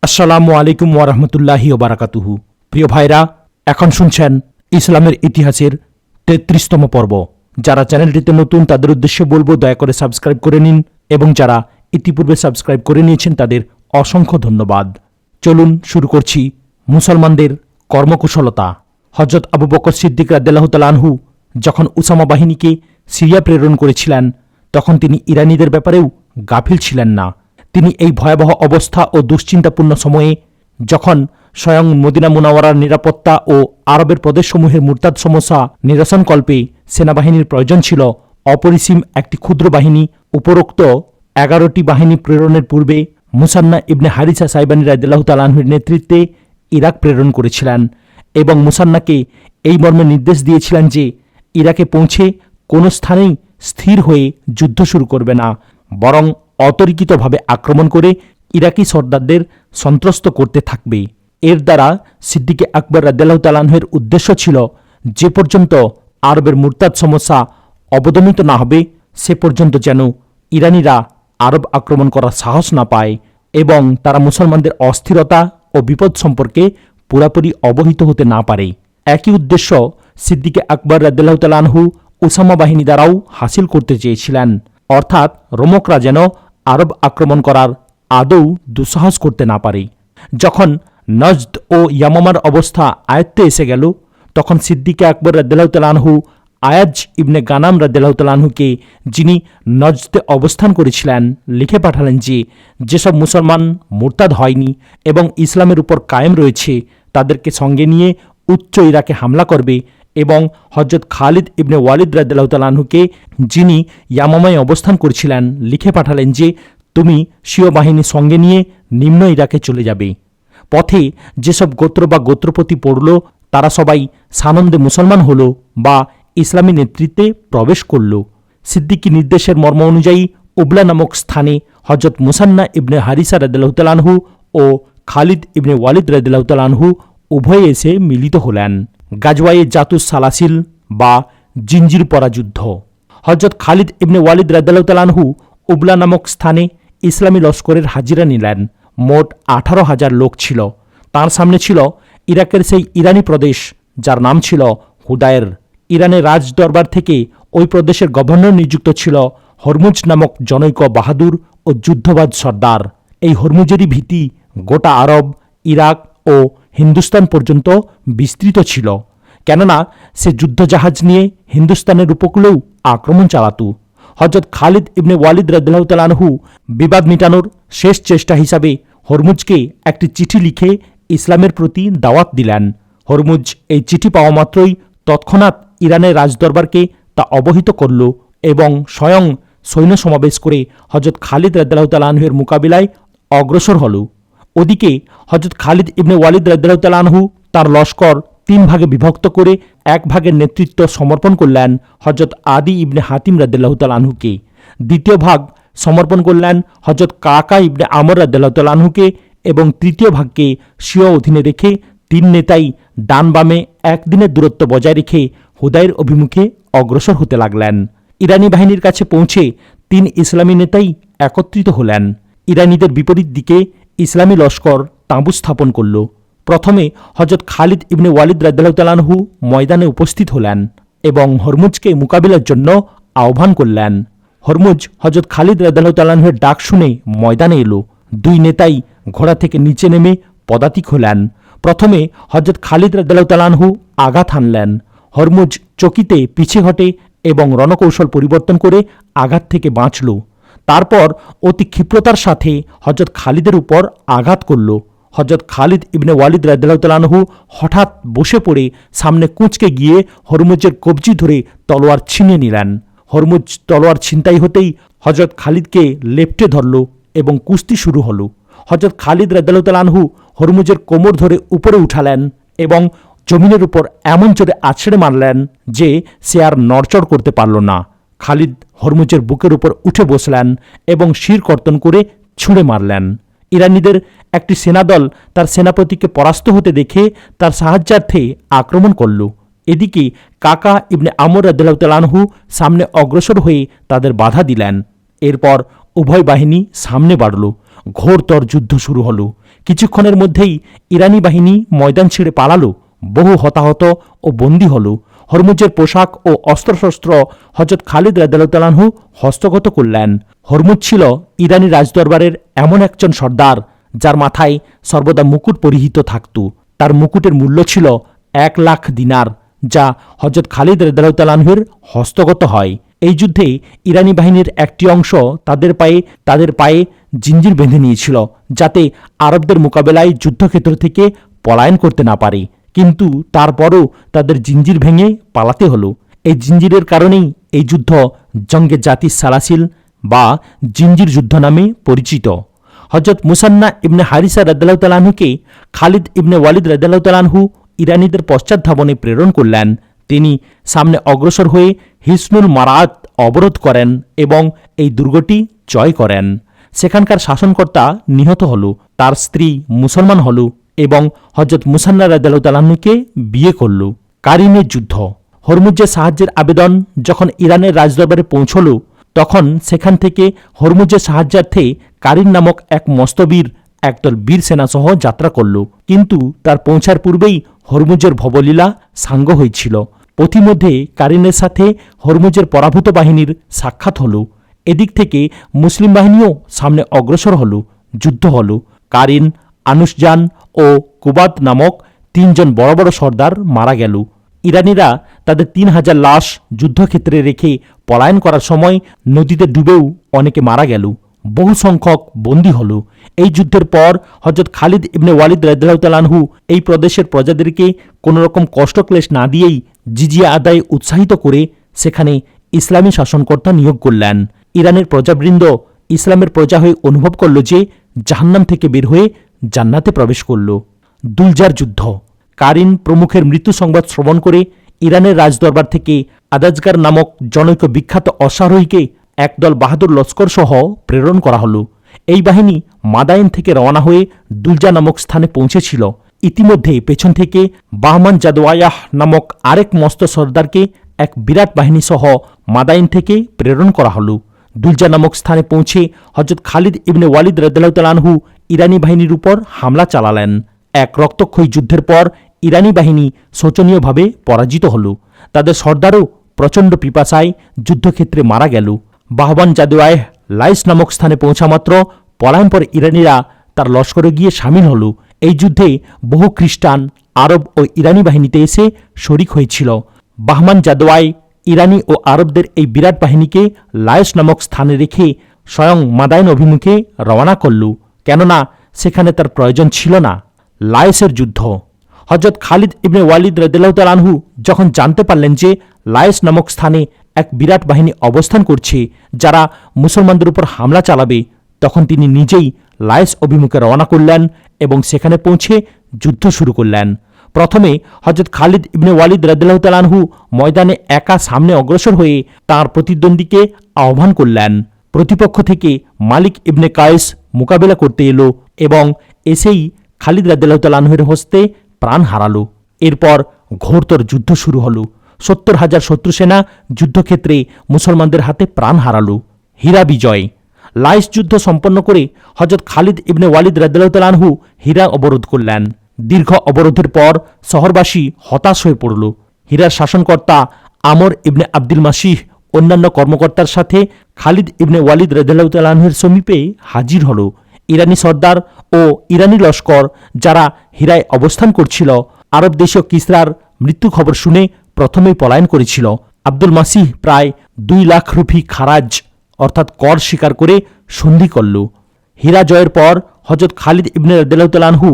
আসসালামু আলাইকুম ওয়ারহমতুল্লাহি ওবারাকাতুহু। প্রিয় ভাইরা, এখন শুনছেন ইসলামের ইতিহাসের ৩৩তম পর্ব। যারা চ্যানেলটিতে নতুন তাদের উদ্দেশ্যে বলবো, দয়া করে সাবস্ক্রাইব করে নিন, এবং যারা ইতিপূর্বে সাবস্ক্রাইব করে নিয়েছেন তাদের অসংখ্য ধন্যবাদ। চলুন শুরু করছি মুসলমানদের কর্মকুশলতা। হযরত আবু বকর সিদ্দিক রাদিয়াল্লাহু তাআলা আনহু যখন উসামা বাহিনীকে সিরিয়া প্রেরণ করেছিলেন, তখন তিনি ইরানিদের ব্যাপারেও গাফিল ছিলেন না। তিনি এই ভয়াবহ অবস্থা ও দুশ্চিন্তাপূর্ণ সময়ে, যখন স্বয়ং মদিনা মুনাওয়ারার নিরাপত্তা ও আরবের প্রদেশসমূহের মুরতাদ সমস্যা নিরসনকল্পে সেনাবাহিনীর প্রয়োজন ছিল, অপরিসীম একটি ক্ষুদ্র বাহিনী উপরোক্ত 11টি বাহিনী প্রেরণের পূর্বে মুসান্না ইবনে হারিসা সাইবানী রাদিয়াল্লাহু তাআলা আনহুর নেতৃত্বে ইরাক প্রেরণ করেছিলেন, এবং মুসান্নাকে এই মর্মে নির্দেশ দিয়েছিলেন যে ইরাকে পৌঁছে কোনো স্থানেই স্থির হয়ে যুদ্ধ শুরু করবে না, বরং অতর্কিতভাবে আক্রমণ করে ইরাকি সর্দারদের সন্ত্রস্ত করতে থাকবে। এর দ্বারা সিদ্দিকে আকবর রাদিয়াল্লাহু তাআলা আনহুর উদ্দেশ্য ছিল, যে পর্যন্ত আরবের মুরতাদ সমস্যা অবদমিত না হবে সে পর্যন্ত যেন ইরানিরা আরব আক্রমণ করার সাহস না পায়, এবং তারা মুসলমানদের অস্থিরতা ও বিপদ সম্পর্কে পুরাপুরি অবহিত হতে না পারে। একই উদ্দেশ্য সিদ্দিকে আকবর রাদিয়াল্লাহু তাআলা আনহু উসামা বাহিনী দ্বারাও হাসিল করতে চেয়েছিলেন, অর্থাৎ রোমকরা যেন আরব আক্রমণ করার আদৌ দুঃসাহস করতে না পারে। যখন নজদ ও ইয়ামামার অবস্থা আয়ত্তে এসে গেল, তখন সিদ্দিকে আকবর রাদিয়াল্লাহু তাআলা আনহু আয়াজ ইবনে গানাম রাদিয়াল্লাহু তাআলা আনহুকে, যিনি নজদে অবস্থান করেছিলেন, লিখে পাঠালেন যে যেসব মুসলমান মুরতাদ হয়নি এবং ইসলামের উপর কায়েম রয়েছে তাদেরকে সঙ্গে নিয়ে উচ্চ ইরাকে হামলা করবে, এবং হযরত খালিদ ইবনে ওয়ালিদ রাদিয়াল্লাহু তাআলা আনহুকে, যিনি ইয়ামামায় অবস্থান করছিলেন, লিখে পাঠালেন যে তুমি স্বীয় বাহিনী সঙ্গে নিয়ে নিম্ন ইরাকে চলে যাবে। পথে যেসব গোত্র বা গোত্রপতি পড়ল তারা সবাই সানন্দে মুসলমান হল বা ইসলামী নেতৃত্বে প্রবেশ করল। সিদ্দিকী নির্দেশের মর্ম অনুযায়ী উবলা নামক স্থানে হযরত মুসান্না ইবনে হারিসা রাদিয়াল্লাহু তাআলা আনহু ও খালিদ ইবনে ওয়ালিদ রাদিয়াল্লাহু তাআলা আনহু উভয়ে এসে মিলিত হলেন। গাজওয়ায়ে জাতুস সালাসিল বা জিঞ্জির পরা যুদ্ধ। হযরত খালিদ ইবনে ওয়ালিদ রাদিয়াল্লাহু তাআলা আনহু উবলা নামক স্থানে ইসলামী লস্করের হাজিরা নিলেন। মোট 18,000 লোক ছিল। তার সামনে ছিল ইরাকের সেই ইরানি প্রদেশ যার নাম ছিল হুদায়ের। ইরানের রাজ দরবার থেকে ওই প্রদেশের গভর্নর নিযুক্ত ছিল হরমুজ নামক জনৈক বাহাদুর ও যুদ্ধবাজ সর্দার। এই হরমুজেরই ভীতি গোটা আরব, ইরাক ও হিন্দুস্তান পর্যন্ত বিস্তৃত ছিল, কেননা সে যুদ্ধজাহাজ নিয়ে হিন্দুস্তানের উপকূলেও আক্রমণ চালাত। হযরত খালিদ ইবনে ওয়ালিদ রাদিয়াল্লাহু তাআলা আনহু বিবাদ মিটানোর শেষ চেষ্টা হিসাবে হরমুজকে একটি চিঠি লিখে ইসলামের প্রতি দাওয়াত দিলেন। হরমুজ এই চিঠি পাওয়া মাত্রই তৎক্ষণাৎ ইরানের রাজদরবারকে তা অবহিত করল এবং স্বয়ং সৈন্য সমাবেশ করে হযরত খালিদ রাদিয়াল্লাহু তাআলা আনহুর মোকাবিলায় অগ্রসর হল। ওদিকে হযরত খালিদ ইবনে ওয়ালিদ রাদিয়াল্লাহু তাআলা আনহু তার লস্কর 3 ভাগে বিভক্ত করে এক ভাগের নেতৃত্ব সমর্পণ করলেন হযরত আদি ইবনে হাতিম রাদিয়াল্লাহু তাআলা আনহুকে। দ্বিতীয় ভাগ সমর্পণ করলেন হযরত কাকা ইবনে আমর রাদিয়াল্লাহু তাআলা আনহুকে, এবং তৃতীয় ভাগকে স্বীয় অধীনে রেখে 3 নেতাই ডান বামে একদিনের দূরত্ব বজায় রেখে হুদায়ের অভিমুখে অগ্রসর হতে লাগলেন। ইরানি বাহিনীর কাছে পৌঁছে 3 ইসলামী নেতাই একত্রিত হলেন। ইরানিদের বিপরীত দিকে ইসলামী লস্কর তাঁবু স্থাপন করল। প্রথমে হযরত খালিদ ইবনে ওয়ালিদ রাদিয়াল্লাহু তাআলা আনহু ময়দানে উপস্থিত হলেন এবং হরমুজকে মোকাবিলার জন্য আহ্বান করলেন। হরমুজ হযরত খালিদ রাদিয়াল্লাহু তাআলা আনহুর ডাক শুনে ময়দানে এলো। 2 নেতাই ঘোড়া থেকে নিচে নেমে পদাতিক হলেন। প্রথমে হযরত খালিদ রাদিয়াল্লাহু তাআলা আনহু আঘাত হানলেন। হরমুজ চকিতে পিছে হটে এবং রণকৌশল পরিবর্তন করে আঘাত থেকে বাঁচল। তারপর অতি ক্ষিপ্রতার সাথে হযরত খালিদের উপর আঘাত করল। হযরত খালিদ ইবনে ওয়ালিদ রাদিয়াল্লাহু তাআলা আনহু হঠাৎ বসে পড়ে সামনে কুঁচকে গিয়ে হরমুজের কবজি ধরে তলোয়ার ছিনিয়ে নিলেন। হরমুজ তলোয়ার ছিনতাই হতেই হযরত খালিদকে লেপ্টে ধরল এবং কুস্তি শুরু হল। হযরত খালিদ রাদিয়াল্লাহু তাআলা আনহু হরমুজের কোমর ধরে উপরে উঠালেন এবং জমিনের উপর এমন জোরে আছড়ে মারলেন যে সে আর নড়চড় করতে পারল না। খালিদ হরমুজের বুকের উপর উঠে বসলেন এবং শির কর্তন করে ছুঁড়ে মারলেন। ইরানিদের একটি সেনাদল তার সেনাপতিকে পরাস্ত হতে দেখে তার সাহায্যার্থে আক্রমণ করল। এদিকে কাকা ইবনে আমর রাদিয়াল্লাহু তাআলা আনহু সামনে অগ্রসর হয়ে তাদের বাধা দিলেন। এরপর উভয় বাহিনী সামনে বাড়ল। ঘোরতর যুদ্ধ শুরু হল। কিছুক্ষণের মধ্যেই ইরানি বাহিনী ময়দান ছেড়ে পালালো। বহু হতাহত ও বন্দী হল। হরমুজের পোশাক ও অস্ত্রশস্ত্র হযরত খালিদ রাদিয়াল্লাহু তাআলা আনহু হস্তগত করলেন। হরমুজ ছিল ইরানি রাজদরবারের এমন একজন সর্দার যার মাথায় সর্বদা মুকুট পরিহিত থাকত। তার মুকুটের মূল্য ছিল 1,00,000 দিনার, যা হযরত খালিদ রাদিয়াল্লাহু তাআলা আনহুর হস্তগত হয়। এই যুদ্ধে ইরানি বাহিনীর একটি অংশ তাদের পায়ে জিঞ্জির বেঁধে নিয়েছিল, যাতে আরবদের মোকাবেলায় যুদ্ধক্ষেত্র থেকে পলায়ন করতে না পারে। কিন্তু তারপরও তাদের জিঞ্জির ভেঙে পালাতে হলো। এই জিঞ্জিরের কারণেই এই যুদ্ধ জঙ্গে জাতি সালাসিল বা জিঞ্জির যুদ্ধ নামে পরিচিত। হযরত মুসান্না ইবনে হারিসা রাদিয়াল্লাহু তাআলা আনহুকে খালিদ ইবনে ওয়ালিদ রাদিয়াল্লাহু তাআলা আনহু ইরানীদের পশ্চাৎধাবনে প্রেরণ করলেন। তিনি সামনে অগ্রসর হয়ে হিসনুল মারাত অবরোধ করেন এবং এই দুর্গটি জয় করেন। সেখানকার শাসনকর্তা নিহত হল, তার স্ত্রী মুসলমান হল এবং হযরত মুসান্না রাদিয়াল্লাহু তাআলা আনহুকে বিয়ে করল। কারিনের যুদ্ধ। হরমুজের সাহায্যের আবেদন যখন ইরানের রাজদরবারে পৌঁছল, তখন সেখান থেকে হরমুজের সাহায্যার্থে কারিন নামক এক মস্তবীর একদল বীর সেনাসহ যাত্রা করল। কিন্তু তার পৌঁছার পূর্বেই হরমুজের ভবলীলা সাঙ্গ হয়েছিল। পথিমধ্যে কারিনের সাথে হরমুজের পরাভূত বাহিনীর সাক্ষাৎ হল। এদিক থেকে মুসলিম বাহিনীও সামনে অগ্রসর হল। যুদ্ধ হল। কারিন, আনুসজান ও কুবাত নামক 3 জন বড় বড় সর্দার মারা গেল। ইরানিরা তাদের 3000 লাশ যুদ্ধক্ষেত্রে রেখে পলায়ন করার সময় নদীতে ডুবেও অনেকে মারা গেল। বহু সংখ্যক বন্দী হল। এই যুদ্ধের পর হযরত খালিদ ইবনে ওয়ালিদ রাদিয়াল্লাহু তাআলা আনহু এই প্রদেশের প্রজাদেরকে কোনোরকম কষ্টক্লেশ না দিয়েই জিজিয়া আদায়ে উৎসাহিত করে সেখানে ইসলামী শাসনকর্তা নিয়োগ করলেন। ইরানের প্রজাবৃন্দ ইসলামের প্রজা হয়ে অনুভব করল যে জাহান্নাম থেকে বের হয়ে জান্নাতে প্রবেশ করল। দুলজার যুদ্ধ। কারিন প্রমুখের মৃত্যু সংবাদ শ্রবণ করে ইরানের রাজদরবার থেকে আদাজগার নামক জনৈক বিখ্যাত অশ্বারোহীকে একদল বাহাদুর লস্কর সহ প্রেরণ করা হল। এই বাহিনী মাদাইন থেকে রওনা হয়ে দুলজা নামক স্থানে পৌঁছেছিল। ইতিমধ্যে পেছন থেকে বাহমান জাদওয়ায়াহ নামক আরেক মস্ত সর্দারকে এক বিরাট বাহিনী সহ মাদাইন থেকে প্রেরণ করা হল। দুলজা নামক স্থানে পৌঁছে হযরত খালিদ ইবনে ওয়ালিদ রাদিয়াল্লাহু তাআলা আনহু ইরানি বাহিনীর উপর হামলা চালালেন। এক রক্তক্ষয়ী যুদ্ধের পর ইরানি বাহিনী শোচনীয়ভাবে পরাজিত হল। তাদের সর্দারও প্রচণ্ড পিপাসায় যুদ্ধক্ষেত্রে মারা গেল। বাহবান জাদওয়াহ লাইস নামক স্থানে পৌঁছামাত্র পলায়ন পর ইরানিরা তার লস্করে গিয়ে সামিল হল। এই যুদ্ধে বহু খ্রিস্টান, আরব ও ইরানি বাহিনীতে এসে শরিক হয়েছিল। বাহমান জাদওয়াই ইরানি ও আরবদের এই বিরাট বাহিনীকে লাইস নামক স্থানে রেখে স্বয়ং মাদাইন অভিমুখে রওনা করল, কেননা সেখানে তার প্রয়োজন ছিল না। লায়েসের যুদ্ধ। হযরত খালিদ ইবনে ওয়ালিদ রাদিয়াল্লাহু তাআলা আনহু যখন জানতে পারলেন যে লায়েস নামক স্থানে এক বিরাট বাহিনী অবস্থান করছে যারা মুসলমানদের উপর হামলা চালাবে, তখন তিনি নিজেই লায়েস অভিমুখে রওনা করলেন এবং সেখানে পৌঁছে যুদ্ধ শুরু করলেন। প্রথমে হযরত খালিদ ইবনে ওয়ালিদ রাদিয়াল্লাহু তাআলা আনহু ময়দানে একা সামনে অগ্রসর হয়ে তাঁর প্রতিদ্বন্দ্বীকে আহ্বান করলেন। প্রতিপক্ষ থেকে মালিক ইবনে কায়েস মোকাবেলা করতে এলো এবং এসেই খালিদ রাদিয়াল্লাহু তাআলা আনহুর হস্তে প্রাণ হারালো। এরপর ঘোরতর যুদ্ধ শুরু হল। 70,000 শত্রু সেনা যুদ্ধক্ষেত্রে মুসলমানদের হাতে প্রাণ হারালো। হীরা বিজয়। লাইস যুদ্ধ সম্পন্ন করে হযরত খালিদ ইবনে ওয়ালিদ রাদিয়াল্লাহু তাআলা আনহু হীরা অবরোধ করলেন। দীর্ঘ অবরোধের পর শহরবাসী হতাশ হয়ে পড়ল। হীরার শাসনকর্তা আমর ইবনে আব্দুল মাসিহ অন্যান্য কর্মকর্তার সাথে খালিদ ইবনে ওয়ালিদ রাদিয়াল্লাহু তাআলা আনহুর সমীপে হাজির হল। ইরানি সর্দার ও ইরানি লস্কর যারা হীরায় অবস্থান করছিল, আরব দেশীয় কিসরার মৃত্যু খবর শুনে প্রথমেই পলায়ন করেছিল। আব্দুল মাসিহ প্রায় 2 লাখ রুপি খারাজ অর্থাৎ কর স্বীকার করে সন্ধি করল। হীরা জয়ের পর হযরত খালিদ ইবনে রাদিয়াল্লাহু তাআলা আনহু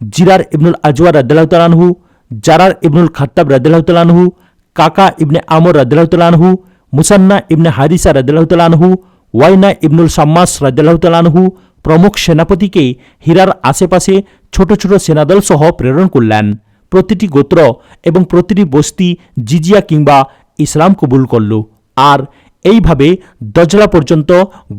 জিরার ইবনুল আজওয়া রাদিয়াল্লাহু তাআলা আনহু, জারার ইবনুল খাত্তাব রাদিয়াল্লাহু তাআলা আনহু, কাকা ইবনে আমর রাদিয়াল্লাহু তাআলা আনহু, মুসান্না ইবনে হারিসা রাদিয়াল্লাহু তাআলা আনহু, ওয়াইনা ইবনুল সাম্মাস রাদিয়াল্লাহু তাআলা আনহু প্রমুখ সেনাপতিকে হীরার আশেপাশে ছোট ছোট সেনাদল সহ প্রেরণ করলেন। প্রতিটি গোত্র এবং প্রতিটি বস্তি জিজিয়া কিংবা ইসলাম কবুল করল। আর এইভাবে দজলা পর্যন্ত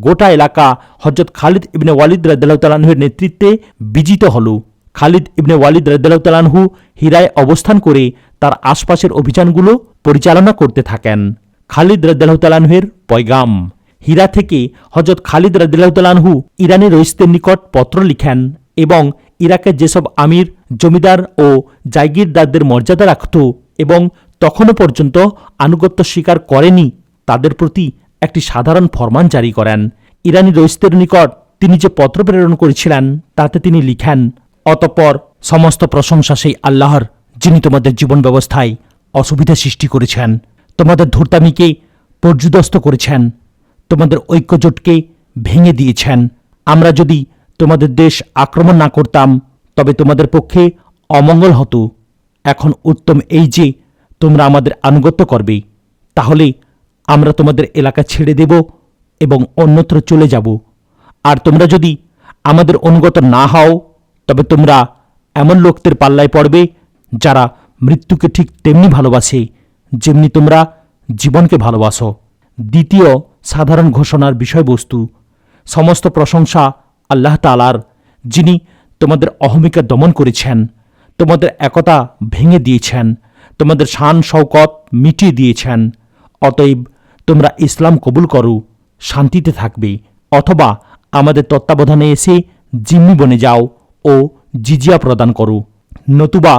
গোটা এলাকা হযরত খালিদ ইবনে ওয়ালিদ রাদিয়াল্লাহু তাআলা আনহুর নেতৃত্বে বিজিত হল। খালিদ ইবনে ওয়ালিদ রাদিয়াল্লাহু তাআলা আনহু হীরায় অবস্থান করে তার আশপাশের অভিযানগুলো পরিচালনা করতে থাকেন। খালিদ রাদিয়াল্লাহু তাআলা আনহুর পয়গাম। হীরা থেকে হযরত খালিদ রাদিয়াল্লাহু তাআলা আনহু ইরানি রইসদের নিকট পত্র লিখেন এবং ইরাকের যেসব আমির জমিদার ও জায়গিরদারদের মর্যাদা রাখত এবং তখনও পর্যন্ত আনুগত্য স্বীকার করেনি তাদের প্রতি একটি সাধারণ ফরমান জারি করেন। ইরানি রইসদের নিকট তিনি যে পত্র প্রেরণ করেছিলেন তাতে তিনি লিখেন, অতঃপর সমস্ত প্রশংসা সেই আল্লাহর, যিনি তোমাদের জীবন ব্যবস্থায় অসুবিধা সৃষ্টি করেছেন, তোমাদের ধূর্তামিকে পর্যুদস্ত করেছেন, তোমাদের ঐক্যজোটকে ভেঙে দিয়েছেন। আমরা যদি তোমাদের দেশ আক্রমণ না করতাম তবে তোমাদের পক্ষে অমঙ্গল হতো। এখন উত্তম এই যে তোমরা আমাদের আনুগত্য করবে, তাহলে আমরা তোমাদের এলাকা ছেড়ে দেব এবং অন্যত্র চলে যাব। আর তোমরা যদি আমাদের অনুগত না হও তবে তোমরা এমন লোকদের পাল্লায় পড়বে যারা মৃত্যুকে ঠিক তেমনি ভালোবাসে যেমনি তোমরা জীবনকে ভালোবাসো। দ্বিতীয় সাধারণ ঘোষণার বিষয়বস্তু, সমস্ত প্রশংসা আল্লাহ তাআলার, যিনি তোমাদের অহমিকা দমন করেছেন, তোমাদের একতা ভেঙে দিয়েছেন, তোমাদের শান শওকত মিটিয়ে দিয়েছেন। অতএব তোমরা ইসলাম কবুল করো, শান্তিতে থাকবে, অথবা আমাদের তত্ত্বাবধানে এসে জিম্মি বনে যাও ও জিজিয়া প্রদান করো, নতুবা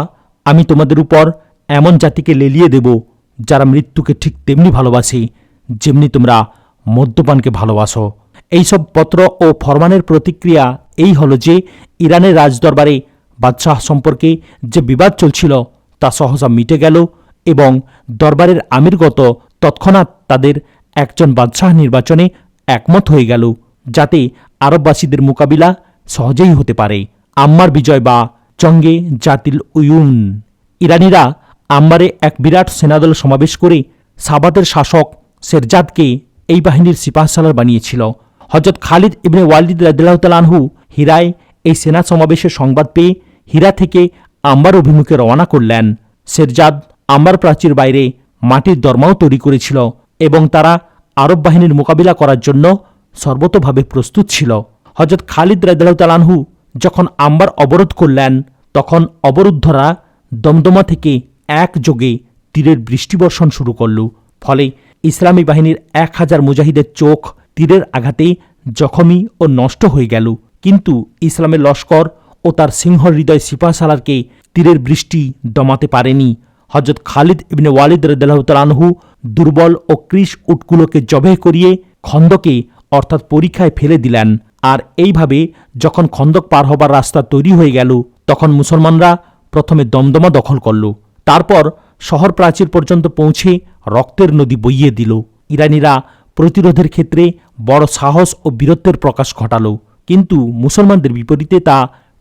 আমি তোমাদের উপর এমন জাতিকে লেলিয়ে দেব যারা মৃত্যুকে ঠিক তেমনি ভালোবাসে যেমনি তোমরা মদ্যপানকে ভালোবাসো। এইসব পত্র ও ফরমানের প্রতিক্রিয়া এই হল যে ইরানের রাজদরবারে বাদশাহ সম্পর্কে যে বিবাদ চলছিল তা সহসা মিটে গেল এবং দরবারের আমিরগত তৎক্ষণাৎ তাদের একজন বাদশাহ নির্বাচনে একমত হয়ে গেল, যাতে আরববাসীদের মোকাবিলা সহজেই হতে পারে। আম্মার বিজয় বা জঙ্গে জাতিল উয়ুন। ইরানিরা আম্বারে এক বিরাট সেনাদল সমাবেশ করে সাবাতের শাসক শেরজাদকে এই বাহিনীর সিপাহসালার বানিয়েছিল। হযরত খালিদ ইবনে ওয়ালিদ রাদিয়াল্লাহু তাআলা আনহু হীরায় এই সেনা সমাবেশের সংবাদ পেয়ে হীরা থেকে আম্বার অভিমুখে রওনা করলেন। শেরজাদ আম্বার প্রাচীর বাইরে মাটির দরমাও তৈরি করেছিল এবং তারা আরব বাহিনীর মোকাবিলা করার জন্য সর্বতোভাবে প্রস্তুত ছিল। হযরত খালিদ রাদিয়াল্লাহু তাআলা আনহু যখন আম্বার অবরোধ করলেন তখন অবরুদ্ধরা দমদমা থেকে একযোগে তীরের বৃষ্টিবর্ষণ শুরু করল। ফলে ইসলামী বাহিনীর 1000 মুজাহিদের চোখ তীরের আঘাতে জখমি ও নষ্ট হয়ে গেল। কিন্তু ইসলামের লস্কর ও তার সিংহ হৃদয় সিপাহসালারকে তীরের বৃষ্টি দমাতে পারেনি। হযরত খালিদ ইবনে ওয়ালিদ রাদিয়াল্লাহু তাআলা আনহু দুর্বল ও কৃশ উটগুলোকে জবেহ করিয়ে খন্দকে অর্থাৎ পরীক্ষায় ফেলে দিলেন। আর এইভাবে যখন খন্দক পার হবার রাস্তা তৈরি হয়ে গেল তখন মুসলমানরা প্রথমে দমদমা দখল করল, তারপর শহর প্রাচীর পর্যন্ত পৌঁছে রক্তের নদী বইয়ে দিল। ইরানিরা প্রতিরোধের ক্ষেত্রে বড় সাহস ও বীরত্বের প্রকাশ ঘটালো, কিন্তু মুসলমানদের বিপরীতে তা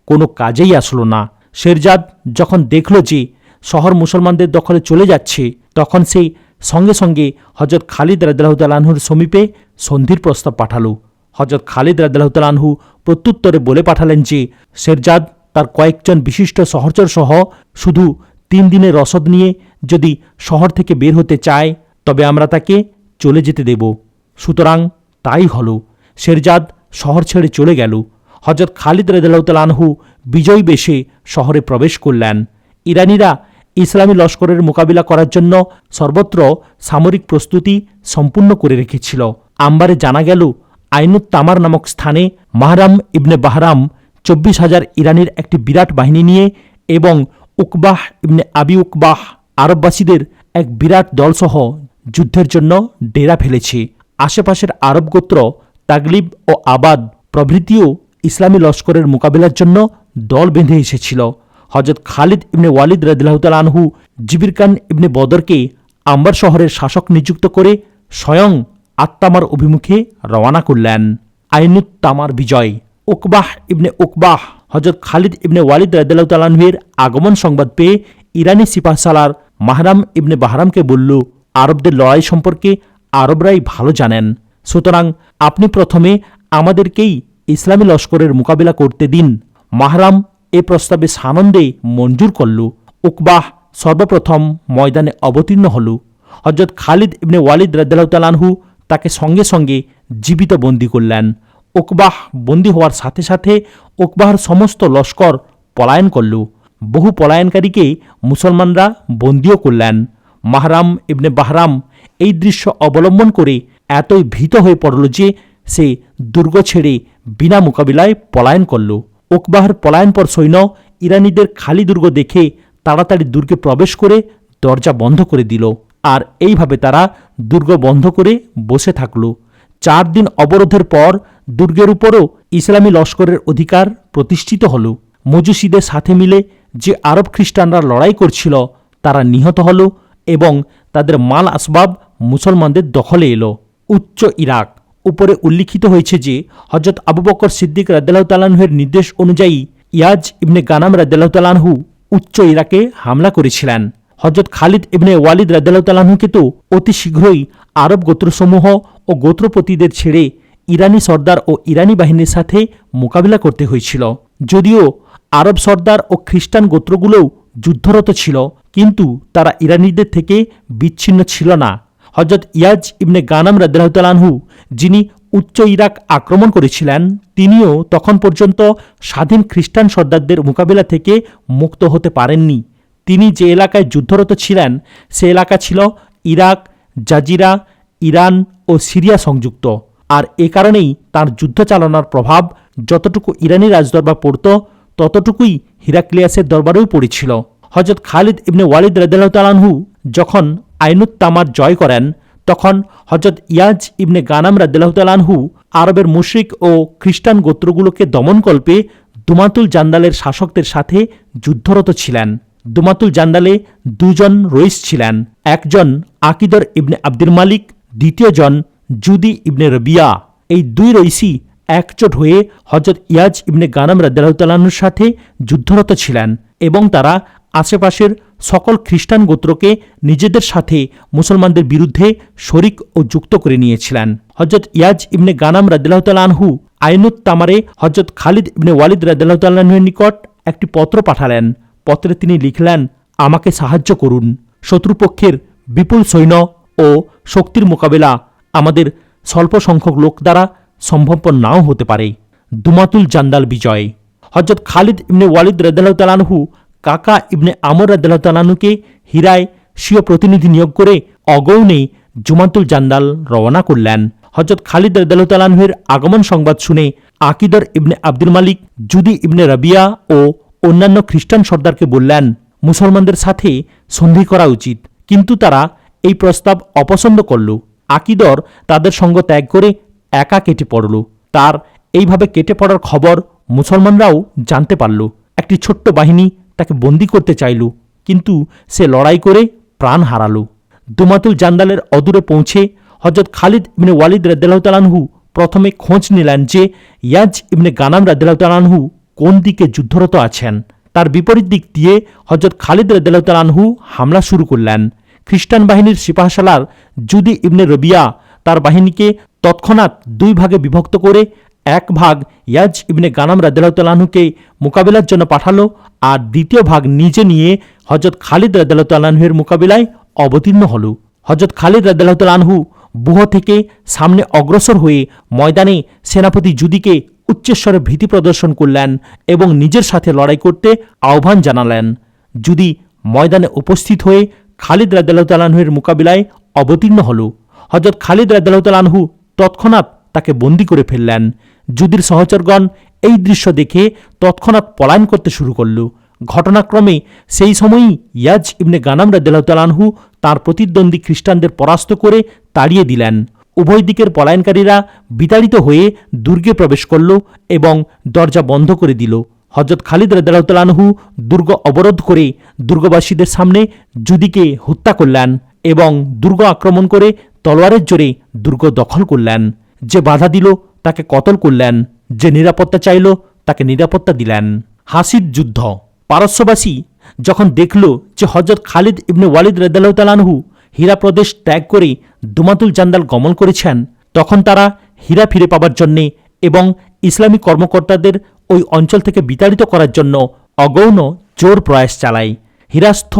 কোনো কাজেই আসলো না। শেরজাদ যখন দেখল যে শহর মুসলমানদের দখলে চলে যাচ্ছে তখন সে সঙ্গে সঙ্গে হযরত খালিদ রাদিয়াল্লাহু তাআলা আনহুর সমীপে সন্ধির প্রস্তাব পাঠালো। হযরত খালিদ রাদিয়াল্লাহু তাআলা আনহু প্রত্যুত্তরে বলে পাঠালেন যে শেরজাদ তার কয়েকজন বিশিষ্ট সহচর সহ শুধু 3 দিনের রসদ নিয়ে যদি শহর থেকে বের হতে চায় তবে আমরা তাকে চলে যেতে দেব। সুতরাং তাই হল। শেরজাদ শহর ছেড়ে চলে গেল। হযরত খালিদ রাদিয়াল্লাহু তাআলা আনহু বিজয়ী বেশে শহরে প্রবেশ করলেন। ইরানিরা ইসলামী লস্করের মোকাবিলা করার জন্য সর্বত্র সামরিক প্রস্তুতি সম্পূর্ণ করে রেখেছিল। আম্বারে জানা গেল আইনুত তামার নামক স্থানে মাহরাম ইবনে বাহরাম 24,000 ইরানির একটি বিরাট বাহিনী নিয়ে এবং উকবাহ ইবনে আবি উকবাহ আরববাসীদের এক বিরাট দলসহ যুদ্ধের জন্য ডেরা ফেলেছে। আশেপাশের আরব গোত্র তাগলিব ও আবাদ প্রভৃতিও ইসলামী লস্করের মোকাবিলার জন্য দল বেঁধে এসেছিল। হযরত খালিদ ইবনে ওয়ালিদ রাদিয়াল্লাহু তাআলা আনহু জিবির খান ইবনে বদরকে আম্বার শহরের শাসক নিযুক্ত করে স্বয়ং আত্মামার অভিমুখে রওনা করলেন। আইনুত তামার বিজয়। উকবাহ ইবনে উকবাহ হযরত খালিদ ইবনে ওয়ালিদ রাদিয়াল্লাহু তাআলা আনহুর আগমন সংবাদ পেয়ে ইরানি সিপাহসালার মাহরাম ইবনে বাহরামকে বলল, আরবদের লড়াই সম্পর্কে আরবরাই ভালো জানেন, সুতরাং আপনি প্রথমে আমাদেরকেই ইসলামী লস্করের মোকাবিলা করতে দিন। মাহরাম এ প্রস্তাবে সানন্দে মঞ্জুর করল। উকবাহ সর্বপ্রথম ময়দানে অবতীর্ণ হল। হযরত খালিদ ইবনে ওয়ালিদ রাদিয়াল্লাহু তাআলা আনহু তাকে সঙ্গে সঙ্গে জীবিত বন্দী করলেন। উকবাহ বন্দী হওয়ার সাথে সাথে উকবাহর সমস্ত লস্কর পলায়ন করল। বহু পলায়নকারীকে মুসলমানরা বন্দীও করলেন। মাহরাম ইবনে বাহরাম এই দৃশ্য অবলম্বন করে এতই ভীত হয়ে পড়ল যে সে দুর্গ ছেড়ে বিনা মোকাবিলায় পলায়ন করল। ওকবাহর পলায়নপর সৈন্য ইরানিদের খালি দুর্গ দেখে তাড়াতাড়ি দুর্গে প্রবেশ করে দরজা বন্ধ করে দিল, আর এইভাবে তারা দুর্গ বন্ধ করে বসে থাকল। 4 দিন অবরোধের পর দুর্গের উপরও ইসলামী লস্করের অধিকার প্রতিষ্ঠিত হল। মজুসিদের সাথে মিলে যে আরব খ্রিস্টানরা লড়াই করছিল তারা নিহত হল এবং তাদের মাল আসবাব মুসলমানদের দখলে এলো। উচ্চ ইরাক। উপরে উল্লিখিত হয়েছে যে হজরত আবু বকর সিদ্দিক রাদিয়াল্লাহু তাআলা আনহুর নির্দেশ অনুযায়ী ইয়াজ ইবনে গানাম রাদিয়াল্লাহু তাআলা আনহু উচ্চ ইরাকে হামলা করেছিলেন। হজরত খালিদ ইবনে ওয়ালিদ রাদিয়াল্লাহু তাআলা আনহুকে তো অতি শীঘ্রই আরব গোত্রসমূহ ও গোত্রপতিদের ছেড়ে ইরানি সর্দার ও ইরানি বাহিনীর সাথে মোকাবিলা করতে হয়েছিল। যদিও আরব সর্দার ও খ্রিস্টান গোত্রগুলোও যুদ্ধরত ছিল, কিন্তু তারা ইরানিদের থেকে বিচ্ছিন্ন ছিল না। হজরত ইয়াজ ইবনে গানাম রাদিয়াল্লাহু তাআলা আনহু, যিনি উচ্চ ইরাক আক্রমণ করেছিলেন, তিনিও তখন পর্যন্ত স্বাধীন খ্রিস্টান সর্দারদের মোকাবিলা থেকে মুক্ত হতে পারেননি। তিনি যে এলাকায় যুদ্ধরত ছিলেন সে এলাকা ছিল ইরাক, জাজিরা, ইরান ও সিরিয়া সংযুক্ত, আর এ কারণেই তার যুদ্ধ চালানোর প্রভাব যতটুকু ইরানি রাজদরবার পড়ত ততটুকুই হিরাক্লিয়াসের দরবারেও পড়েছিল। হজরত খালিদ ইবনে ওয়ালিদ রাদিয়াল্লাহু তাআলা আনহু যখন আইনুত তামার জয় করেন তখন হজরত ইয়াজ ইবনে গানাম রাদিয়াল্লাহু তাআলা আনহু আরবের মুশরিক ও খ্রিস্টান গোত্রগুলোকে দমনকল্পে দুমাতুল জান্দালের শাসকদের সাথে যুদ্ধরত ছিলেন। দুমাতুল জান্দালে 2 জন রইস ছিলেন, একজন আকিদর ইবনে আব্দুল মালিক, দ্বিতীয়জন জুদি ইবনে রবিয়া। এই 2 রইসি একজোট হয়ে হজরত ইয়াজ ইবনে গানাম রাদিয়াল্লাহু তাআলা আনহুর সাথে যুদ্ধরত ছিলেন এবং তারা আশেপাশের সকল খ্রিস্টান গোত্রকে নিজেদের সাথে মুসলমানদের বিরুদ্ধে শরিক ও যুক্ত করে নিয়েছিলেন। হজরত ইয়াজ ইবনে গানাম রাদিয়াল্লাহু তাআলা আনহু আইনুত তামারে হজরত খালিদ ইবনে ওয়ালিদ রাদিয়াল্লাহু তাআলা আনহুর নিকট একটি পত্র পাঠালেন। পত্রে তিনি লিখলেন, আমাকে সাহায্য করুন, শত্রুপক্ষের বিপুল সৈন্য ও শক্তির মোকাবেলা আমাদের স্বল্প সংখ্যক লোক দ্বারা সম্ভবপর নাও হতে পারে। দুমাতুল জান্দাল বিজয়। হজরত খালিদ ইবনে ওয়ালিদ রাদিয়াল্লাহু তাআলা আনহু কাকা ইবনে আমর রাদিয়াল্লাহু তাআলা আনহুকে হিরায় স্বীয় প্রতিনিধি নিয়োগ করে অগৌনে জুমাতুল জান্দাল রওনা করলেন। হজরত খালিদ রাদিয়াল্লাহু তাআলা আনহুর আগমন সংবাদ শুনে আকিদর ইবনে আব্দুল মালিক, জুদি ইবনে রাবিয়া ও অন্যান্য খ্রিস্টান সর্দারকে বললেন মুসলমানদের সাথে সন্ধি করা উচিত, কিন্তু তারা এই প্রস্তাব অপছন্দ করল। আকিদর তাদের সঙ্গ ত্যাগ করে একা কেটে পড়ল। তার এইভাবে কেটে পড়ার খবর মুসলমানরাও জানতে পারল। একটি ছোট্ট বাহিনী তাকে বন্দী করতে চাইল, কিন্তু সে লড়াই করে প্রাণ হারালো। দুমাতুল জান্দালের অদূরে পৌঁছে হজরত খালিদ ইবনে ওয়ালিদ রাদিয়াল্লাহু তাআলা আনহু প্রথমে খোঁজ নিলেন যে ইয়াজ ইবনে গানাম রাদিয়াল্লাহু তাআলা আনহু কোন দিকে যুদ্ধরত আছেন। তার বিপরীত দিক দিয়ে হজরত খালিদ রাদিয়াল্লাহু তাআলা আনহু হামলা শুরু করলেন। খ্রিস্টান বাহিনীর সিপাহসালার জুদি ইবনে রবিয়া তার বাহিনীকে তৎক্ষণাৎ 2 ভাগে বিভক্ত করে এক ভাগ ইয়াজ ইবনে গানাম রাদিয়াল্লাহু তাআলা আনহুকে মোকাবিলার জন্য পাঠালো, আর দ্বিতীয় ভাগ নিজে নিয়ে হজরত খালিদ রাদিয়াল্লাহু তাআলা আনহুর মোকাবিলায় অবতীর্ণ হল। হজরত খালিদ রাদিয়াল্লাহু তাআলা আনহু বুহ থেকে সামনে অগ্রসর হয়ে ময়দানে সেনাপতি জুদিকে উচ্চস্বরে ভীতি প্রদর্শন করলেন এবং নিজের সাথে লড়াই করতে আহ্বান জানালেন। জুদি ময়দানে উপস্থিত হয়ে খালিদ রাদিয়াল্লাহু তাআলা আনহুর মোকাবিলায় অবতীর্ণ হল। হজরত খালিদ রাদিয়াল্লাহু তাআলা আনহু তৎক্ষণাৎ তাকে বন্দী করে ফেললেন। জুদির সহচরগণ এই দৃশ্য দেখে তৎক্ষণাৎ পলায়ন করতে শুরু করল। ঘটনাক্রমে সেই সময়ই ইয়াজ ইবনে গানাম রাদিয়াল্লাহু তাআলা আনহু তাঁর প্রতিদ্বন্দ্বী খ্রিস্টানদের পরাস্ত করে তাড়িয়ে দিলেন। উভয় দিকের পলায়নকারীরা বিতাড়িত হয়ে দুর্গে প্রবেশ করল এবং দরজা বন্ধ করে দিল। হজরত খালিদ রাদিয়াল্লাহু তাআলা আনহু দুর্গ অবরোধ করে দুর্গবাসীদের সামনে জুদিকে হত্যা করলেন এবং দুর্গ আক্রমণ করে তলোয়ারের জোরে দুর্গ দখল করলেন। যে বাধা দিল তাকে কতল করলেন, যে নিরাপত্তা চাইল তাকে নিরাপত্তা দিলেন। হাসিদ যুদ্ধ। পারস্যবাসী যখন দেখল যে হজরত খালিদ ইবনে ওয়ালিদ রাদিয়াল্লাহু তাআলা আনহু হীরা প্রদেশ ত্যাগ করে দুমাতুল জান্দাল গমন করেছেন, তখন তারা হীরা ফিরে পাবার জন্যে এবং ইসলামী কর্মকর্তাদের ওই অঞ্চল থেকে বিতাড়িত করার জন্য অগৌণ জোর প্রয়াস চালায়। হীরাস্থ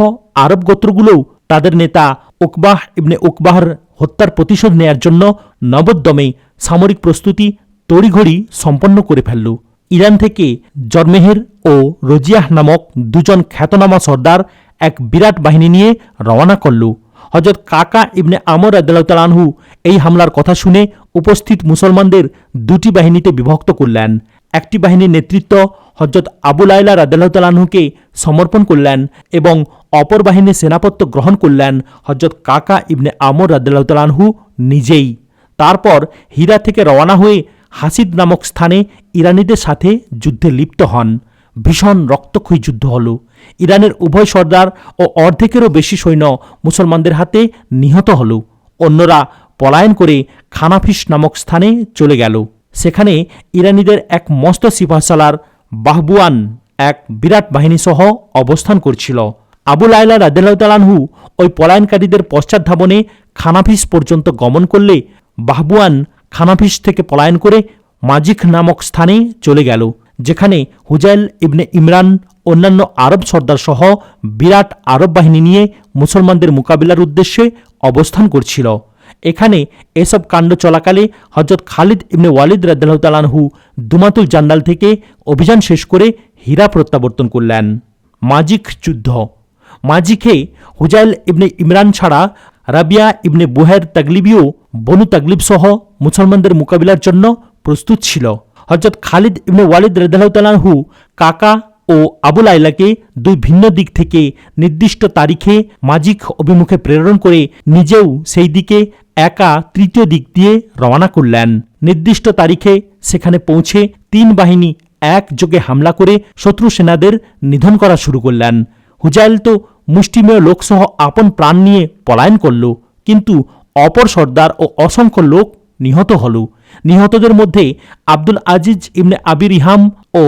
আরব গোত্রগুলোও তাদের নেতা উকবাহ ইবনে উকবাহর হত্যার প্রতিশোধ নেয়ার জন্য নবোদ্যমে সামরিক প্রস্তুতি তড়িঘড়ি সম্পন্ন করে ফেলল। ইরান থেকে জরমেহের ও রজিয়াহ নামক 2 জন খ্যাতনামা সর্দার এক বিরাট বাহিনী নিয়ে রওনা করল। হজরত কাকা ইবনে আমর রাদিয়াল্লাহু তাআলা আনহু এই হামলার কথা শুনে উপস্থিত মুসলমানদের 2টি বাহিনীতে বিভক্ত করলেন। একটি বাহিনীর নেতৃত্ব হযরত আবু লায়লা রাদিয়াল্লাহু তাআলা আনহুকে সমর্পণ করলেন এবং অপর বাহিনীর সেনাপত্য গ্রহণ করলেন হযরত কাকা ইবনে আমর রাদিয়াল্লাহু তাআলা আনহু নিজেই। তারপর হীরা থেকে রওনা হয়ে হাসিদ নামক স্থানে ইরানিদের সাথে যুদ্ধে লিপ্ত হন। ভীষণ রক্তক্ষয়ী যুদ্ধ হল। ইরানের উভয় সর্দার ও অর্ধেকেরও বেশি সৈন্য মুসলমানদের হাতে নিহত হল। অন্যরা পলায়ন করে খানাফিস নামক স্থানে চলে গেল। সেখানে ইরানিদের এক মস্ত সিপাহসালার বাহবুয়ান এক বিরাট বাহিনী সহ অবস্থান করছিল। আবু লায়লা রাদিয়াল্লাহু তাআলা আনহু ওই পলায়নকারীদের পশ্চাৎধাবনে খানাফিস পর্যন্ত গমন করলে বাহবুয়ান খানাফিস থেকে পলায়ন করে মাজিখ নামক স্থানে চলে গেল, যেখানে হুজাইল ইবনে ইমরান অন্যান্য আরব সর্দার সহ বিরাট আরব বাহিনী নিয়ে মুসলমানদের মোকাবিলার উদ্দেশ্যে অবস্থান করছিল। এখানে এসব কাণ্ড চলাকালে হযরত খালিদ ইবনে ওয়ালিদ রাদিয়াল্লাহু তাআলা আনহু দুমাতুল জান্দাল থেকে অভিযান শেষ করে হীরা প্রত্যাবর্তন করলেন। মাজিখ যুদ্ধ। মাজিখে হুজাইল ইবনে ইমরান ছাড়া রাবিয়া ইবনে বুহাইর তাগলিবিও বনু তাগলিব সহ মুসলমানদের মোকাবিলার জন্য প্রস্তুত ছিল। হযরত খালিদ ইবনে ওয়ালিদ রাদিয়াল্লাহু তাআলা আনহু কাকা ও আবু লায়লাকে দুই ভিন্ন দিক থেকে নির্দিষ্ট তারিখে মাজিখ অভিমুখে প্রেরণ করে নিজেও সেই দিকে একা তৃতীয় দিক দিয়ে রওনা করলেন। নির্দিষ্ট তারিখে সেখানে পৌঁছে তিন বাহিনী একযোগে হামলা করে শত্রু সেনাদের নিধন করা শুরু করলেন। হুজাইল তো মুষ্টিমেয় লোকসহ আপন প্রাণ নিয়ে পলায়ন করল, কিন্তু অপর সর্দার ও অসংখ্য লোক নিহত হল। নিহতদের মধ্যে আব্দুল আজিজ ইবনে আবি রিহাম ও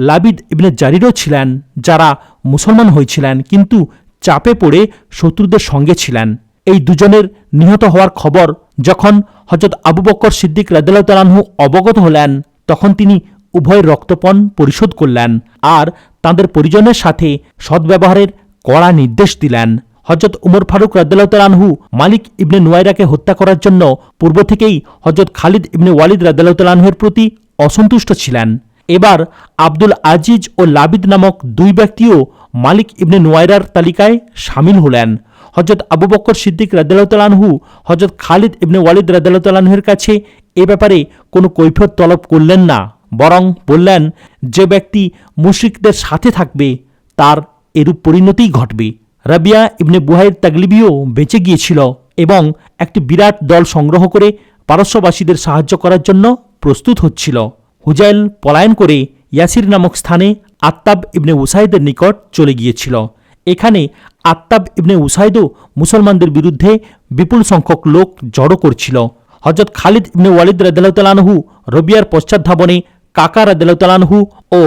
লাবিদ ইবনে জারিরও ছিলেন, যারা মুসলমান হয়েছিলেন কিন্তু চাপে পড়ে শত্রুদের সঙ্গে ছিলেন। এই দুজনের নিহত হওয়ার খবর যখন হযরত আবু বকর সিদ্দিক রাদিয়াল্লাহু তাআলা আনহু অবগত হলেন, তখন তিনি উভয়ের রক্তপণ পরিশোধ করলেন আর তাঁদের পরিজনের সাথে সদ্ব্যবহারের কড়া নির্দেশ দিলেন। হযরত উমর ফারুক রাদিয়াল্লাহু তাআলা আনহু মালিক ইবনে নুয়াইরাকে হত্যা করার জন্য পূর্ব থেকেই হযরত খালিদ ইবনে ওয়ালিদ রাদিয়াল্লাহু তাআলা আনহুর প্রতি অসন্তুষ্ট ছিলেন। এবার আব্দুল আজিজ ও লাবিদ নামক দুই ব্যক্তিও মালিক ইবনে নুয়াইরার তালিকায় সামিল হলেন। হযরত আবু বকর সিদ্দিক রাদিয়াল্লাহু তাআলা আনহু হযরত খালিদ ইবনে ওয়ালিদ রাদিয়াল্লাহু তাআলা আনহুর কাছে এ ব্যাপারে কোনো কৈফিয়ত তলব করলেন না, বরং বললেন, যে ব্যক্তি মুশরিকদের সাথে থাকবে তার এরূপ পরিণতিই ঘটবে। রাবিয়া ইবনে বুহাইর তাগলিবিও বেঁচে গিয়েছিল এবং একটি বিরাট দল সংগ্রহ করে পারস্যবাসীদের সাহায্য করার জন্য প্রস্তুত হচ্ছিল। হুজাইল পলায়ন করে ইয়াসির নামক স্থানে আত্তাব ইবনে উসাইদের নিকট চলে গিয়েছিল। এখানে আত্তাব ইবনে উসাইদও মুসলমানদের বিরুদ্ধে বিপুল সংখ্যক লোক জড়ো করছিল। হযরত খালিদ ইবনে ওয়ালিদ রাদিয়াল্লাহু তাআলা আনহু রবিয়ার পশ্চাৎধাবনে কাকা রাদিয়াল্লাহু তাআলা আনহু ও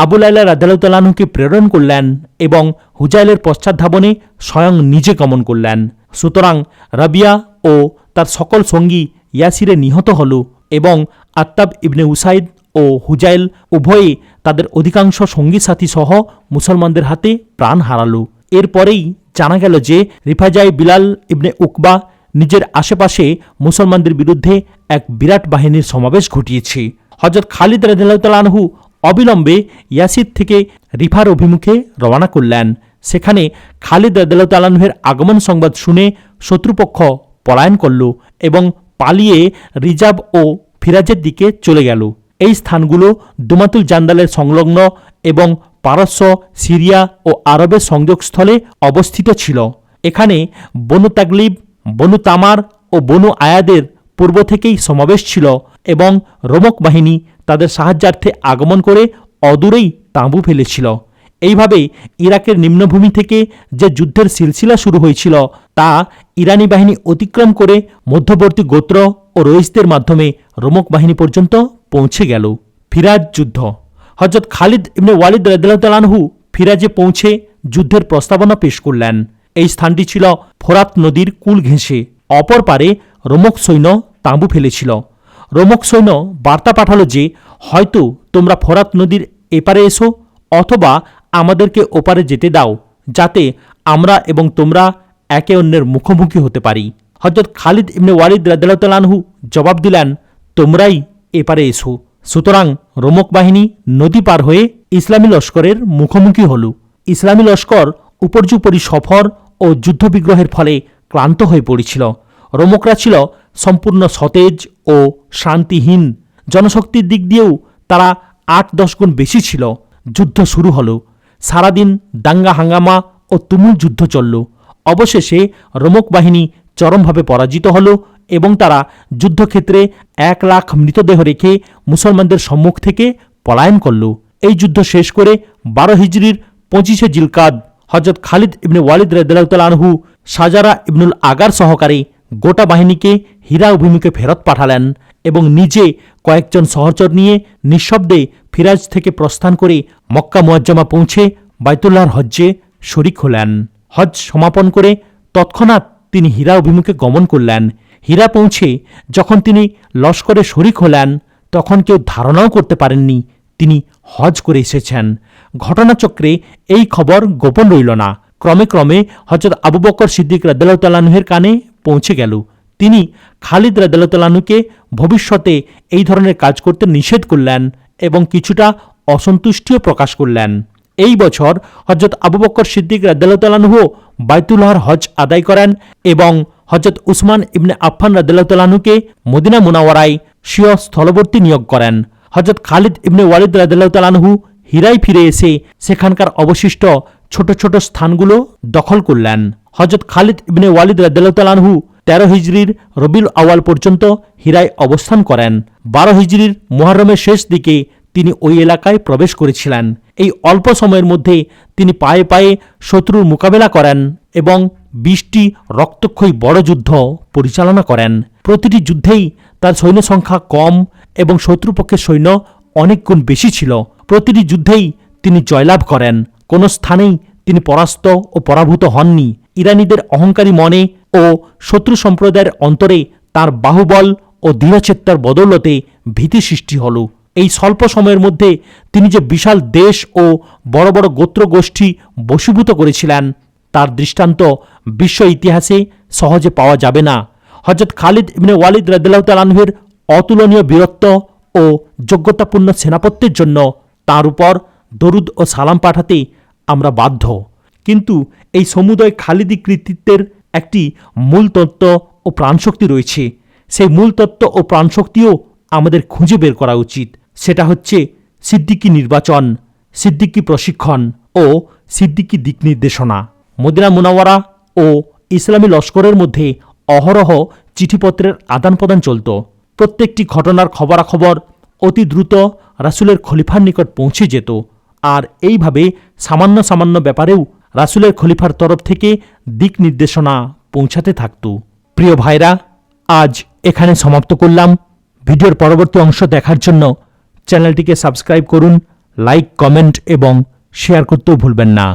আবু লায়লা রাদিয়াল্লাহু তাআলা আনহুকে প্রেরণ করলেন এবং হুজাইলের পশ্চাৎধাবনে স্বয়ং নিজে গমন করলেন। সুতরাং রাবিয়া ও তার সকল সঙ্গী ইয়াসিরে নিহত হল এবং আত্তাব ইবনে উসাইদ ও হুজাইল উভয়ে তাদের অধিকাংশ সঙ্গী সাথী সহ মুসলমানদের হাতে প্রাণ হারালো। এরপরেই জানা গেল যে রিফাজাই বিলাল ইবনে উকবা নিজের আশেপাশে মুসলমানদের বিরুদ্ধে এক বিরাট বাহিনীর সমাবেশ ঘটিয়েছে। হযরত খালিদ রাদিয়াল্লাহু তাআলা আনহু অবিলম্বে ইয়াসির থেকে রিফার অভিমুখে রওনা করলেন। সেখানে খালিদ রাদিয়াল্লাহু তাআলা আনহুর আগমন সংবাদ শুনে শত্রুপক্ষ পলায়ন করল এবং পালিয়ে রিজাব ও ফিরাজের দিকে চলে গেল। এই স্থানগুলো দুমাতুল জান্দালের সংলগ্ন এবং পারস্য, সিরিয়া ও আরবের সংযোগস্থলে অবস্থিত ছিল। এখানে বনু তাগলিব, বনু তামার ও বনু আয়াদের পূর্ব থেকেই সমাবেশ ছিল এবং রোমক বাহিনী তাদের সাহায্যার্থে আগমন করে অদূরেই তাঁবু ফেলেছিল। এইভাবে ইরাকের নিম্নভূমি থেকে যে যুদ্ধের সিলসিলা শুরু হয়েছিল তা ইরানি বাহিনী অতিক্রম করে মধ্যবর্তী গোত্র ও রইসদের মাধ্যমে রোমক বাহিনী পর্যন্ত পৌঁছে গেল। ফিরাজ যুদ্ধ। হযরত খালিদ ইবনে ওয়ালিদ রাদিয়াল্লাহু তাআলা আনহু ফিরাজে পৌঁছে যুদ্ধের প্রস্তাবনা পেশ করলেন। এই স্থানটি ছিল ফোরাত নদীর কূল ঘেঁষে। অপর পারে রোমক সৈন্য তাঁবু ফেলেছিল। রোমক সৈন্য বার্তা পাঠালো যে হয়তো তোমরা ফোরাত নদীর এপারে এসো অথবা আমাদেরকে ওপারে যেতে দাও, যাতে আমরা এবং তোমরা একে অন্যের মুখোমুখি হতে পারি। হযরত খালিদ ইবনে ওয়ালিদ রাদিয়াল্লাহু তাআলা আনহু জবাব দিলেন, তোমরাই এপারে এসো। সুতরাং রোমক বাহিনী নদী পার হয়ে ইসলামী লস্করের মুখোমুখি হল। ইসলামী লস্কর উপর্যুপরি সফর ও যুদ্ধবিগ্রহের ফলে ক্লান্ত হয়ে পড়েছিল। রোমকরা ছিল সম্পূর্ণ সতেজ ও শান্তিহীন। জনশক্তির দিক দিয়েও তারা 8-10 গুণ বেশি ছিল। যুদ্ধ শুরু হলো। সারাদিন দাঙ্গা হাঙ্গামা ও তুমুল যুদ্ধ চলল। অবশেষে রোমক বাহিনী চরমভাবে পরাজিত হল এবং তারা যুদ্ধক্ষেত্রে 1 লাখ মৃতদেহ রেখে মুসলমানদের সম্মুখ থেকে পলায়ন করল। এই যুদ্ধ শেষ করে 12 হিজরির 25শে জিলকাদ হযরত খালিদ ইবনে ওয়ালিদ রাদিয়াল্লাহু তাআলা আনহু সাজারা ইবনুল আগার সহকারে গোটা বাহিনীকে হীরা অভিমুখে ফেরত পাঠালেন এবং নিজে কয়েকজন সহচর নিয়ে নিঃশব্দে ফিরাজ থেকে প্রস্থান করে মক্কা মুআজ্জামা পৌঁছে বাইতুল্লাহর হজ্জে শরিক হলেন। হজ সমাপন করে তৎক্ষণাৎ তিনি হীরা অভিমুখে গমন করলেন। হীরা পৌঁছে যখন তিনি লস্করে শরিক হলেন তখন কেউ ধারণাও করতে পারেননি তিনি হজ করে এসেছেন। ঘটনাচক্রে এই খবর গোপন রইল না। ক্রমে ক্রমে হযরত আবু বকর সিদ্দিক রাদিয়াল্লাহু তাআলা আনহুর কানে পৌঁছে গেল। তিনি খালিদ রাদিয়াল্লাহু তাআলা আনহুকে ভবিষ্যতে এই ধরনের কাজ করতে নিষেধ করলেন এবং কিছুটা অসন্তুষ্টিও প্রকাশ করলেন। এই বছর হযরত আবু বকর সিদ্দিক রাদিয়াল্লাহু তাআলা আনহু বাইতুল্লাহর হজ আদায় করেন এবং হযরত উসমান ইবনে আফফান রাদিয়াল্লাহু তাআলা আনহুকে মদিনা মুনাওয়ারায় স্বীয় স্থলবর্তী নিয়োগ করেন। হযরত খালিদ ইবনে ওয়ালিদ রাদিয়াল্লাহু তাআলা আনহু হীরায় ফিরে এসে সেখানকার অবশিষ্ট ছোট ছোট স্থানগুলো দখল করলেন। হযরত খালিদ ইবনে ওয়ালিদ রাদিয়াল্লাহু তাআলা আনহু 13 হিজরির রবিউল আউয়াল পর্যন্ত হীরায় অবস্থান করেন। 12 হিজরির মুহররমের শেষ দিকে তিনি ওই এলাকায় প্রবেশ করেছিলেন। এই অল্প সময়ের মধ্যে তিনি পায়ে পায়ে শত্রুর মোকাবেলা করেন এবং 20টি রক্তক্ষয়ী বড় যুদ্ধ পরিচালনা করেন। প্রতিটি যুদ্ধেই তার সৈন্য সংখ্যা কম এবং শত্রুপক্ষের সৈন্য অনেক গুণ বেশি ছিল। প্রতিটি যুদ্ধেই তিনি জয়লাভ করেন। কোনো স্থানেই তিনি পরাস্ত ও পরাভূত হননি। ইরানীদের অহংকারী মনে ও শত্রু সম্প্রদায়ের অন্তরে তার বাহুবল ও দৃঢ়চেত্তার বদৌলতে ভীতি সৃষ্টি হল। এই স্বল্প সময়ের মধ্যে তিনি যে বিশাল দেশ ও বড় বড় গোত্রগোষ্ঠী বশীভূত করেছিলেন তার দৃষ্টান্ত বিশ্ব ইতিহাসে সহজে পাওয়া যাবে না। হযরত খালিদ ইবনে ওয়ালিদ রাদিয়াল্লাহু তাআলা আনহুর অতুলনীয় বীরত্ব ও যোগ্যতাপূর্ণ সেনাপত্যের জন্য তার উপর দরুদ ও সালাম পাঠাতে আমরা বাধ্য। কিন্তু এই সমুদয় খালিদি কৃতিত্বের একটি মূল তত্ত্ব ও প্রাণশক্তি রয়েছে। সেই মূল তত্ত্ব ও প্রাণশক্তিও আমাদের খুঁজে বের করা উচিত। সেটা হচ্ছে সিদ্দিকী নির্বাচন, সিদ্দিকী প্রশিক্ষণ ও সিদ্দিকী দিক নির্দেশনা। মদিনা মুনাওয়ারা ও ইসলামী লস্করের মধ্যে অহরহ চিঠিপত্রের আদান প্রদান চলত। প্রত্যেকটি ঘটনার খবরাখবর অতি দ্রুত রাসূলের খলিফার নিকট পৌঁছে যেত। আর এইভাবে সামান্য সামান্য ব্যাপারেও রাসূলের খলিফার তরফ থেকে দিক নির্দেশনা পৌঁছাতে থাকত। প্রিয় ভাইরা, আজ এখানে সমাপ্ত করলাম। ভিডিওর পরবর্তী অংশ দেখার জন্য চ্যানেলটিকে সাবস্ক্রাইব করুন, লাইক, কমেন্ট এবং শেয়ার করতেও ভুলবেন না।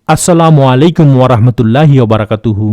আসসালামু আলাইকুম ওয়া রাহমাতুল্লাহি ওয়া বারাকাতুহু।